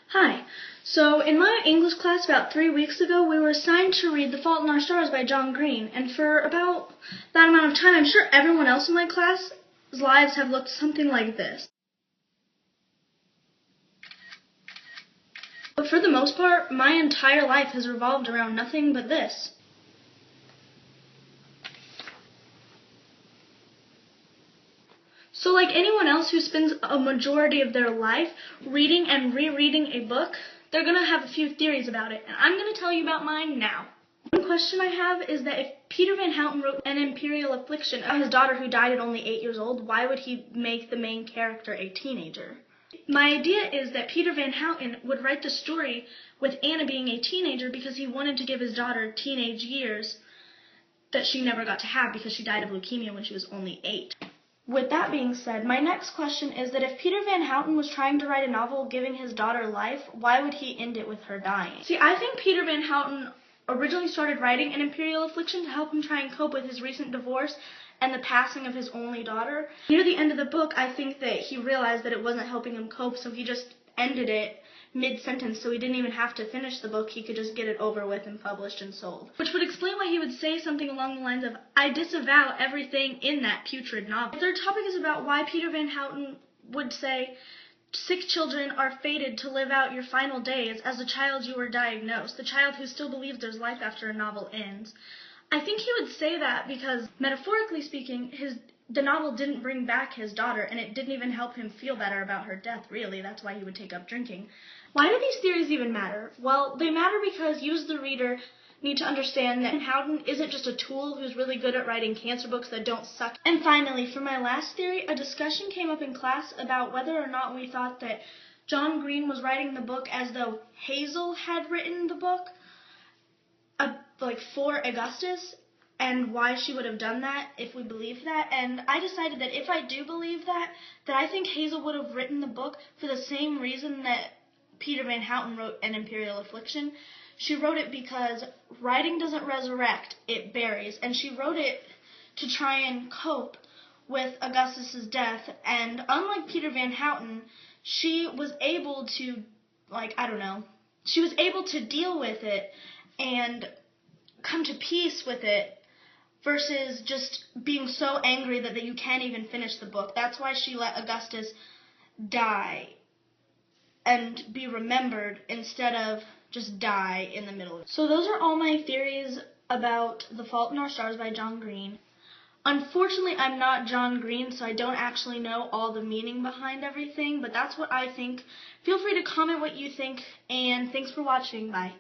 Hi. So in my English class about 3 weeks ago, we were assigned to read The Fault in Our Stars by John Green. And for about that amount of time, I'm sure everyone else in my class's lives have looked something like this. But for the most part, my entire life has revolved around nothing but this. So like anyone else who spends a majority of their life reading and rereading a book, they're going to have a few theories about it, and I'm going to tell you about mine now. One question I have is that if Peter Van Houten wrote An Imperial Affliction about his daughter who died at only 8 years old, why would he make the main character a teenager? My idea is that Peter Van Houten would write the story with Anna being a teenager because he wanted to give his daughter teenage years that she never got to have because she died of leukemia when she was only 8. With that being said, my next question is that if Peter Van Houten was trying to write a novel giving his daughter life, why would he end it with her dying? See, I think Peter Van Houten originally started writing An Imperial Affliction to help him try and cope with his recent divorce and the passing of his only daughter. Near the end of the book, I think that he realized that it wasn't helping him cope, so he just ended it mid-sentence, so he didn't even have to finish the book. He could just get it over with and published and sold. Which would explain why he would say something along the lines of, "I disavow everything in that putrid novel." The third topic is about why Peter Van Houten would say, "Sick children are fated to live out your final days as the child you were diagnosed, the child who still believes there's life after a novel ends." I think he would say that because, metaphorically speaking, the novel didn't bring back his daughter, and it didn't even help him feel better about her death, really. That's why he would take up drinking. Why do these theories even matter? Well, they matter because you as the reader need to understand that Houten isn't just a tool who's really good at writing cancer books that don't suck. And finally, for my last theory, a discussion came up in class about whether or not we thought that John Green was writing the book as though Hazel had written the book, for Augustus, and why she would have done that if we believed that. And I decided that if I do believe that I think Hazel would have written the book for the same reason that Peter Van Houten wrote An Imperial Affliction. She wrote it because writing doesn't resurrect, it buries, and she wrote it to try and cope with Augustus's death. And unlike Peter Van Houten, she was able to, she was able to deal with it and come to peace with it versus just being so angry that you can't even finish the book. That's why she let Augustus die and be remembered instead of just die in the middle. So those are all my theories about The Fault in Our Stars by John Green. Unfortunately, I'm not John Green, so I don't actually know all the meaning behind everything, but that's what I think. Feel free to comment what you think, and thanks for watching. Bye.